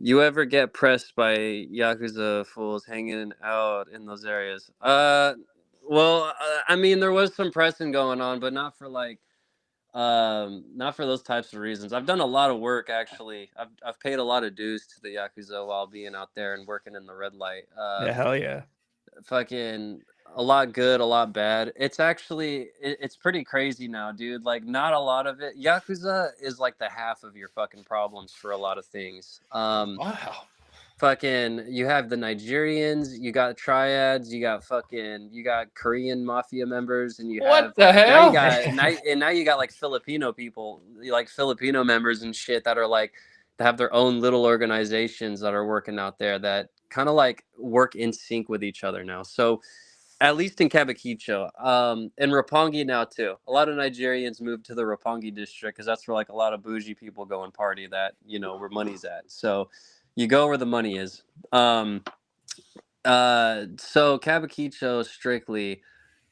You ever get pressed by Yakuza fools hanging out in those areas? Well, I mean, there was some pressing going on, but not for like, not for those types of reasons. I've done a lot of work actually. I've paid a lot of dues to the Yakuza while being out there and working in the red light. Yeah, hell yeah. Fucking a lot good, a lot bad. It's actually it's pretty crazy now, dude. Like not a lot of it. Yakuza is like the half of your fucking problems for a lot of things. Wow. Fucking you have the Nigerians, you got triads, you got Korean mafia members, and you What have the now you hell? got now you got like Filipino people, like Filipino members and shit that are like that have their own little organizations that are working out there that kind of like work in sync with each other now. So at least in Kabukicho, in Roppongi now too. A lot of Nigerians moved to the Roppongi district because that's where like a lot of bougie people go and party. That where money's at. So you go where the money is. Um, so Kabukicho strictly,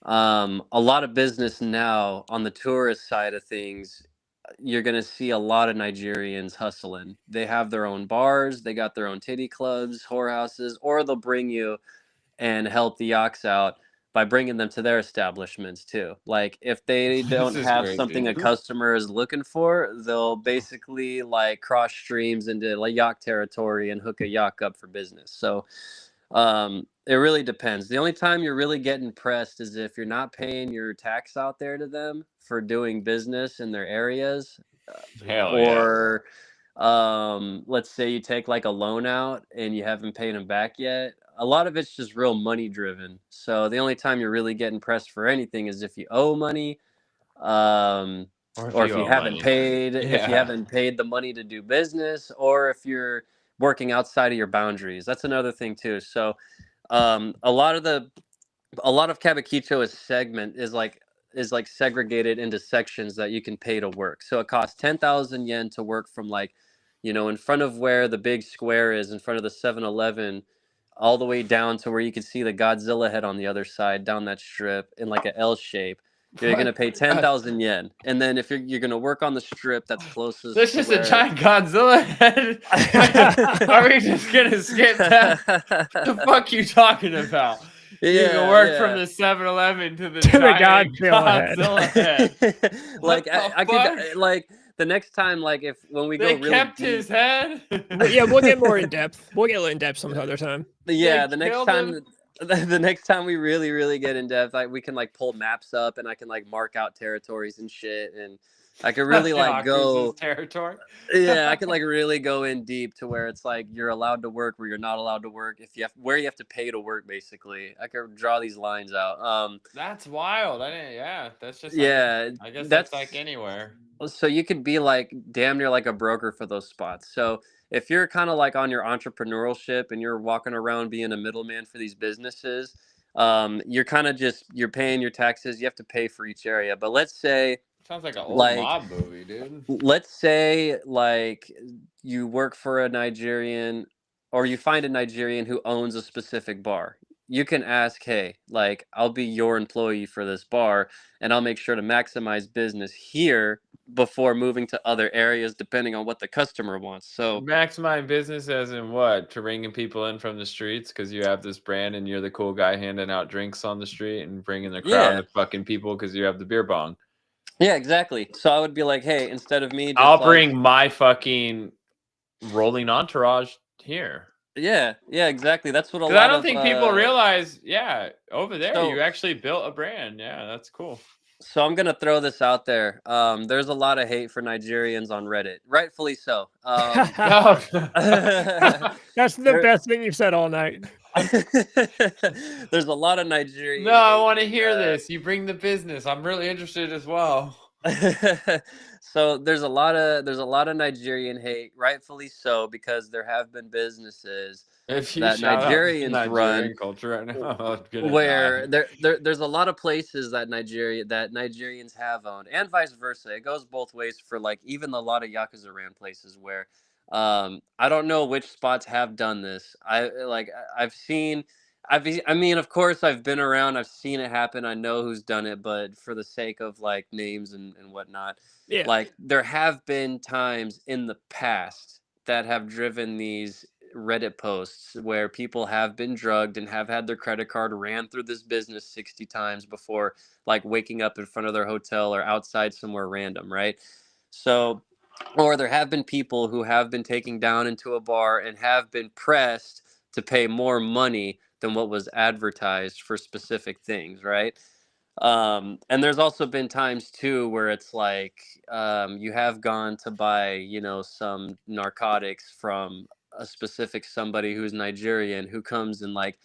a lot of business now on the tourist side of things. You're gonna see a lot of Nigerians hustling. They have their own bars, they got their own titty clubs, whorehouses, or they'll bring you and help the yaks out by bringing them to their establishments too. Like if they This don't is have crazy. something a customer is looking for, they'll basically like cross streams into like yak territory and hook a yak up for business. So it really depends. The only time you're really getting pressed is if you're not paying your tax out there to them for doing business in their areas, Hell yeah. or let's say you take like a loan out and you haven't paid them back yet. A lot of it's just real money driven. So the only time you're really getting pressed for anything is if you owe money, um Or if or you if you owe haven't money. paid, Yeah. the money to do business, or if you're working outside of your boundaries. That's another thing too. So a lot of Kabukicho is like segregated into sections that you can pay to work. So it costs 10,000 yen to work from like, in front of where the big square is, in front of the 7-Eleven, all the way down to where you can see the Godzilla head on the other side down that strip in like a L shape. You're What? gonna pay 10,000 yen, and then if you're gonna work on the strip that's There's closest to just a where. giant Godzilla head. Are we just gonna skip that? What the fuck you talking about? You can Yeah, work from yeah. the 7-Eleven to the To the giant Godzilla head. Godzilla head. What Like the I could fuck? like the next time, like if when we go They really kept his deep. head? Yeah, we'll get more in depth. We'll get a little in depth some other time. They Yeah, the next killed him? time the next time we really get in depth, like we can like pull maps up and I can like mark out territories and shit, and I could really like Yakuza's go. territory? Yeah, I could like really go in deep to where it's like you're allowed to work, where you're not allowed to work, if you have where you have to pay to work. Basically, I could draw these lines out. That's wild. I didn't, yeah, that's just like, Yeah, I guess that's like that's anywhere. so you could be like damn near like a broker for those spots. So if you're kind of like on your entrepreneurship and you're walking around being a middleman for these businesses, you're kind of just you're paying your taxes. You have to pay for each area. But Sounds like an old like mob movie, dude. let's say like you work for a Nigerian or you find a Nigerian who owns a specific bar. You can ask, hey, like I'll be your employee for this bar and I'll make sure to maximize business here before moving to other areas depending on what the customer wants. So Maximize business as in what? To bringing people in from the streets because you have this brand and you're the cool guy handing out drinks on the street and bringing the crowd yeah. of fucking people because you have the beer bong. Yeah, exactly. So I would be like, hey, instead of me just I'll like bring my fucking rolling entourage here. yeah, yeah, exactly. That's what a Because I lot don't of think people realize, yeah, over there so you actually built a brand. Yeah, that's cool. So I'm gonna throw this out there. There's a lot of hate for Nigerians on Reddit, rightfully so. No. That's the There, best thing you've said all night. there's a lot of No, Nigerian I hate. want to hear this. You bring the business. I'm really interested as well. So there's a lot of Nigerian hate, rightfully so, because there have been businesses If you that shout out the Nigerians run Nigerian culture right now, I'm gonna die. where there's a lot of places that Nigerians have owned, and vice versa. It goes both ways for like even a lot of Yakuza ran places where I don't know which spots have done this. I've seen I mean, of course I've been around, I've seen it happen, I know who's done it, but for the sake of like names and whatnot, Yeah. like there have been times in the past that have driven these Reddit posts where people have been drugged and have had their credit card ran through this business 60 times before like waking up in front of their hotel or outside somewhere random, right? So, or there have been people who have been taken down into a bar and have been pressed to pay more money than what was advertised for specific things, right? And there's also been times too where it's like you have gone to buy, you know, some narcotics from a specific somebody who's Nigerian who comes and like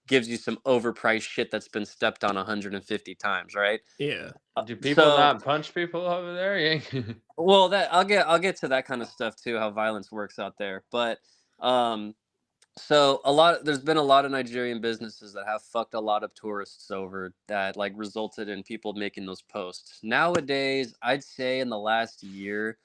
gives you some overpriced shit that's been stepped on 150 times, right? Yeah. Do people So, not punch people over there? Yeah. well, that I'll get to that kind of stuff too, how violence works out there, but um, so there's been a lot of Nigerian businesses that have fucked a lot of tourists over that like resulted in people making those posts. Nowadays, I'd say in the last year,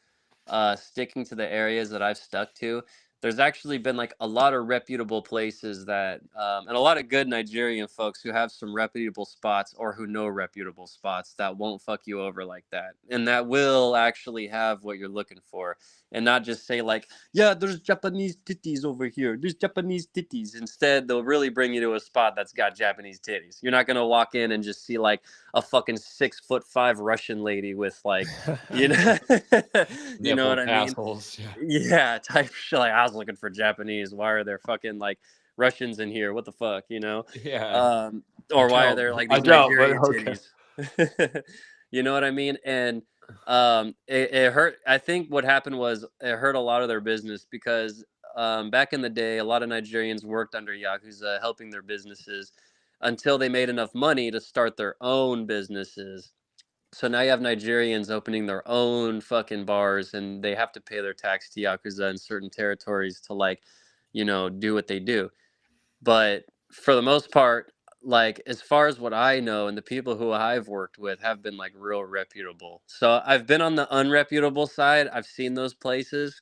sticking to the areas that I've stuck to, there's actually been like a lot of reputable places that, and a lot of good Nigerian folks who have some reputable spots or who know reputable spots that won't fuck you over like that. And that will actually have what you're looking for and not just say, like, yeah, there's Japanese titties over here. There's Japanese titties. Instead, they'll really bring you to a spot that's got Japanese titties. You're not going to walk in and just see like a fucking 6'5" Russian lady with like, you know, you know Nipple what I mean? tassels. Yeah. Yeah, type shit. Like, I was looking for Japanese. Why are there fucking like Russians in here? What the fuck, you know? Yeah. Um, I or why are don't. there like I these don't, but Nigerian okay. titties? You know what I mean? And it hurt. I think what happened was it hurt a lot of their business because back in the day, a lot of Nigerians worked under Yakuza, helping their businesses until they made enough money to start their own businesses. So now you have Nigerians opening their own fucking bars and they have to pay their tax to Yakuza in certain territories to like, you know, do what they do. But for the most part, like as far as what I know and the people who I've worked with have been like real reputable. So I've been on the unreputable side. I've seen those places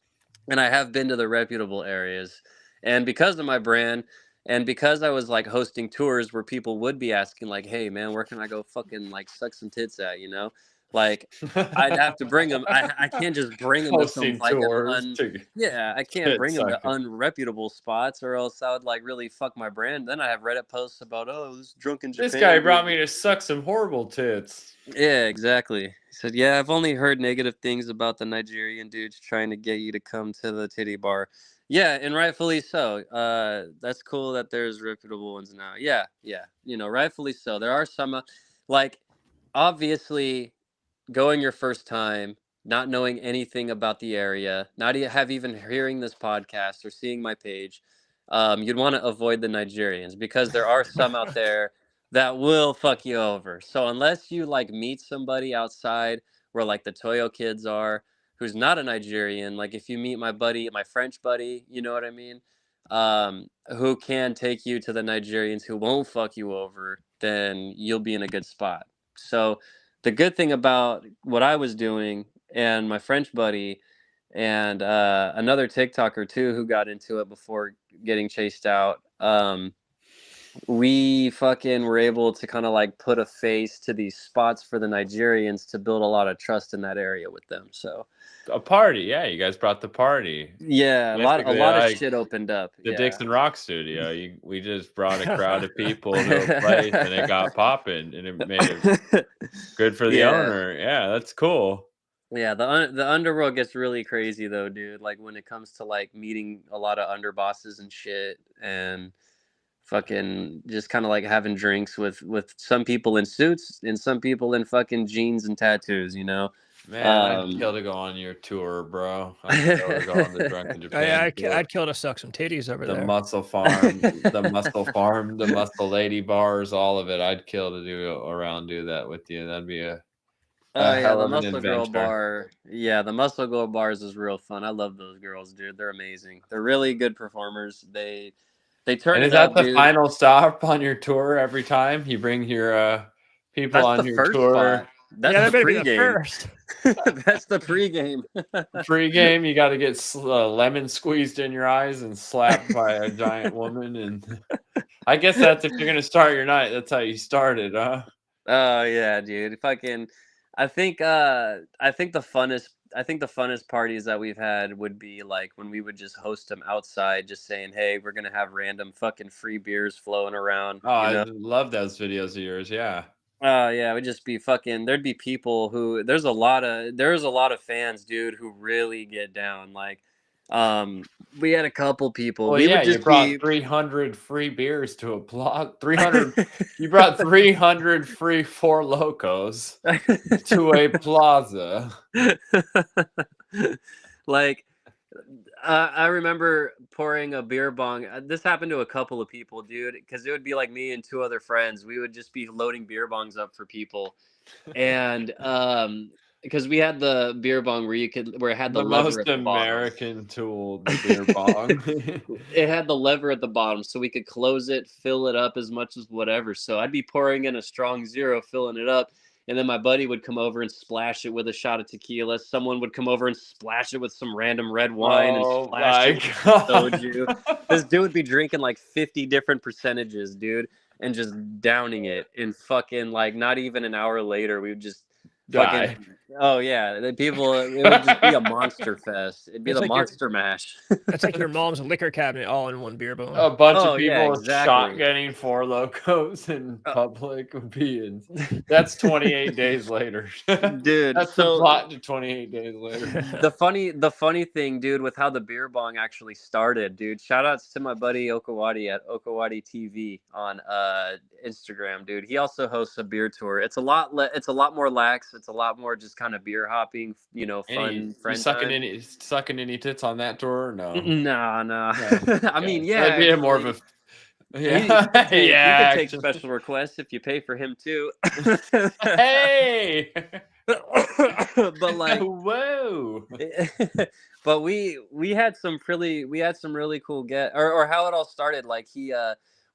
and I have been to the reputable areas. And because of my brand and because I was like hosting tours where people would be asking like, "Hey man, where can I go fucking like suck some tits at?" you know? Like I'd have to bring them. I can't just bring them to some Hosting fucking tours to yeah, I can't get bring them to sucking. unreputable spots, or else I would like really fuck my brand. Then I have Reddit posts about, oh, this drunk in This guy Japan brought dude. me to suck some horrible tits. Yeah, exactly. He said, yeah, I've only heard negative things about the Nigerian dudes trying to get you to come to the titty bar. Yeah, and rightfully so. That's cool that there's reputable ones now. Yeah, yeah, you know, rightfully so. There are some, like, obviously going your first time, not knowing anything about the area, not have even hearing this podcast or seeing my page, you'd want to avoid the Nigerians because there are some out there that will fuck you over. So unless you like meet somebody outside where like the Toyo kids are, who's not a Nigerian, like if you meet my buddy, my French buddy, you know what I mean? Who can take you to the Nigerians who won't fuck you over, then you'll be in a good spot. So the good thing about what I was doing and my French buddy and another TikToker too who got into it before getting chased out. We fucking were able to kind of like put a face to these spots for the Nigerians to build a lot of trust in that area with them. So A party, yeah. You guys brought the party. yeah, a Basically, lot of like shit opened up. the Yeah. Dixon Rock Studio. We just brought a crowd of people to a place, and it got popping, and it made it good for the Yeah. owner. Yeah, that's cool. Yeah, the underworld gets really crazy though, dude. Like when it comes to like meeting a lot of underbosses and shit, and fucking just kind of like having drinks with some people in suits and some people in fucking jeans and tattoos, you know. Man, I'd kill to go on your tour, bro. I'd kill to go on the Drunken Japan tour. I'd kill to suck some titties over The there. muscle farm, the muscle lady bars, all of it. I'd kill to do that with you. That'd be a Oh yeah, hell the of an Muscle Girl adventure. bar. Yeah, the Muscle Girl bars is real fun. I love those girls, dude. They're amazing. They're really good performers. They turn And is it that up, the dude. final stop on your tour every time? You bring your people That's on the your first tour. spot. That's Yeah, the that better be the pregame. first. That's the pregame. Pre-game, you got to get lemon squeezed in your eyes and slapped by a giant woman. And I guess that's if you're going to start your night. That's how you started, huh? Oh yeah, dude. Fucking I think the funnest I think the funnest parties that we've had would be like when we would just host them outside, just saying, "Hey, we're gonna have random fucking free beers flowing around," Oh, I love those videos of yours. Yeah. Yeah, it would just be fucking. There'd be people who there's a lot of fans, dude, who really get down. Like, we had a couple people. Well, We would yeah, you just brought be 300 free beers to a plot. 300. You brought 300 free Four Locos to a plaza. like I remember pouring a beer bong. This happened to a couple of people, dude, because it would be like me and two other friends. We would just be loading beer bongs up for people, and because we had the beer bong where it had the The lever most at the bottom. American tool, the beer bong. It had the lever at the bottom, so we could close it, fill it up as much as whatever. So I'd be pouring in a strong zero, filling it up, and then my buddy would come over and splash it with a shot of tequila. Someone would come over and splash it with some random red wine and Oh splash it my with god. soju. This dude would be drinking like 50 different percentages, dude, and just downing it. And fucking like not even an hour later, we would just Die. fucking. Oh yeah, the people. It would just be a monster fest. It'd be It's the like your monster mash. That's like your mom's liquor cabinet all in one beer A bong. bunch Oh, of yeah, people exactly. shotgunning Four Locos in Uh, public would be in. That's 28 days later. Dude, That's the so plot to 28 days later. the funny thing, dude, with how the beer bong actually started, dude. Shout outs to my buddy Okawati at Okawati TV on Instagram, dude. He also hosts a beer tour. It's it's a lot more lax. It's a lot more just kind of beer hopping, fun You friend sucking time. any tits on that tour? Or no. Nah. No. I mean, Okay. yeah, That'd be more of actually. a He yeah. could take, Yeah, he could take actually. special requests if you pay for him too. Hey. But like Whoa. but we had some really cool or how it all started. Like he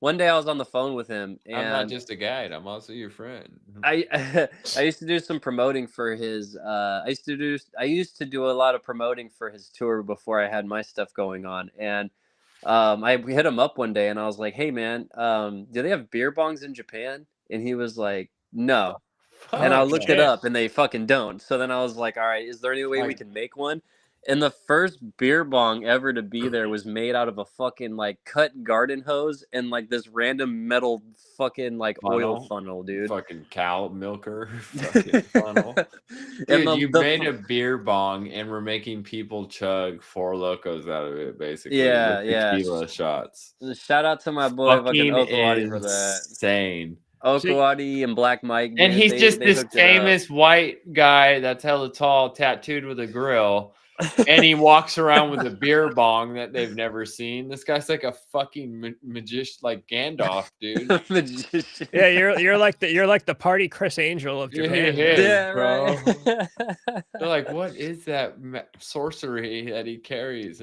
one day I was on the phone with him I'm not and just a guide. I'm also your friend. I I used to do some promoting for his I used to do a lot of promoting for his tour before I had my stuff going on. And I hit him up one day and I was like, "Hey man, do they have beer bongs in Japan?" And he was like, "No." And I Oh looked it shit! up and they fucking don't. So then I was like, all right, is there any way we Like can make one? And the first beer bong ever to be there was made out of a fucking like cut garden hose and like this random metal fucking like oil funnel, dude. fucking cow milker fucking funnel. And Dude, you made a beer bong and we're making people chug Four Locos out of it, basically, yeah, with yeah. tequila shots. Shout out to my boy fucking Fucking Okawati for that. insane. Okawati and Black Mike, And dude, he's just they this hooked it up. famous white guy that's hella tall, tattooed with a grill. And he walks around with a beer bong that they've never seen. This guy's like a fucking magician, like Gandalf, dude. Magician. Yeah, you're like the party Chris Angel of Yeah, Japan. he is, Yeah, bro. right. They're like, what is that sorcery that he carries?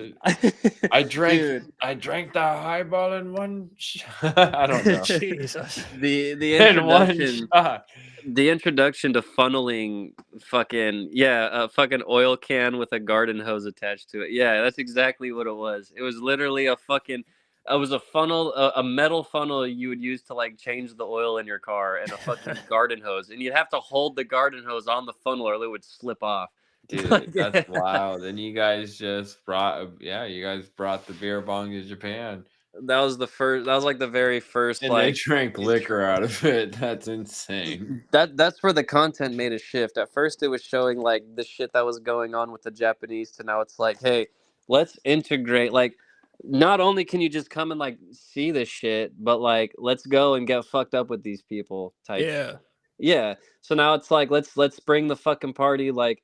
I drank the highball in one shot. I don't know. Jesus. The In one introduction shot. the introduction to funneling a fucking oil can with a garden hose attached to it. Yeah, that's exactly what it was. It was literally it was a funnel, a metal funnel you would use to like change the oil in your car, and a fucking garden hose, and you'd have to hold the garden hose on the funnel or it would slip off. Dude, that's wild. And you guys just brought the beer bong to Japan. That was like the very first And they like drank liquor out of it. That's insane. that's where the content made a shift. At first it was showing like the shit that was going on with the Japanese, to now it's like, hey, let's integrate. Like, not only can you just come and like see this shit, but like let's go and get fucked up with these people type. Yeah. Yeah. So now it's like let's bring the fucking party, like,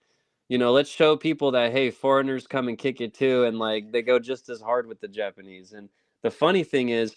let's show people that, hey, foreigners come and kick it too, and like they go just as hard with the Japanese. And the funny thing is,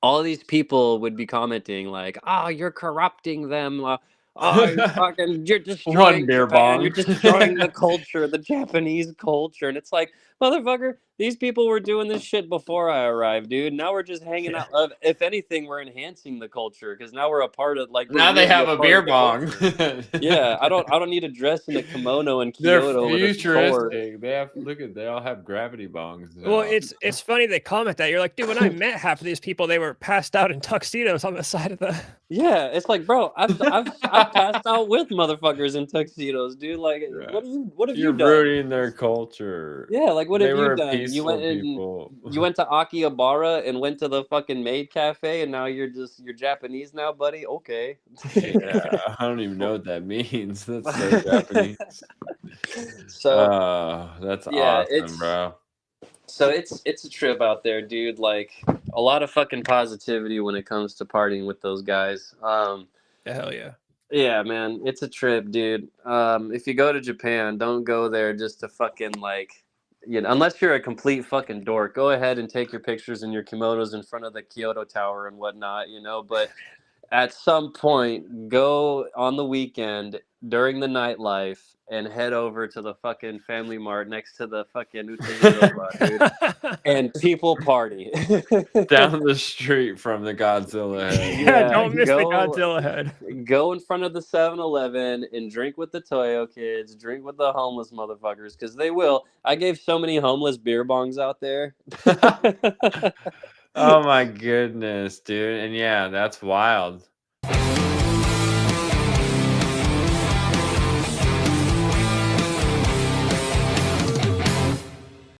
all these people would be commenting like, "Oh, you're corrupting them. Oh, you're One destroying beer Japan. bong. You're destroying the culture, the Japanese culture." And it's like, motherfucker, These people were doing this shit before I arrived, dude. Now we're just hanging Yeah. out. If anything, we're enhancing the culture because now we're a part of, like, we're Now they really a have a part beer of the bong. culture. Yeah, I don't need to dress in a kimono in They're Kyoto with a sword. futuristic. They all have gravity bongs Well, now. it's funny they comment that. You're like, dude, when I met half of these people, they were passed out in tuxedos on the side of the. Yeah, it's like, bro, I've passed out with motherfuckers in tuxedos, dude. Like, Right. what have you You're done? ruining their culture. Yeah, like what They have you were done? peaceful people. You went to Akihabara and went to the fucking maid cafe, and now you're Japanese now, buddy. Okay. Yeah, I don't even know what that means. That's so Japanese. So Oh, that's yeah, awesome, bro. it's a trip out there, dude. Like a lot of fucking positivity when it comes to partying with those guys. Hell yeah. Yeah, man, it's a trip, dude. If you go to Japan, don't go there just to fucking like, unless you're a complete fucking dork. Go ahead and take your pictures and your kimonos in front of the Kyoto Tower and whatnot, But at some point, go on the weekend during the nightlife and head over to the fucking Family Mart next to the fucking Utsumiroba, dude. And people party. Down the street from the Godzilla head. Yeah, Yeah, don't miss the Godzilla head. go in front of the 7-Eleven and drink with the Toyo kids, drink with the homeless motherfuckers, because they will. I gave so many homeless beer bongs out there. Oh my goodness, dude. And yeah, that's wild.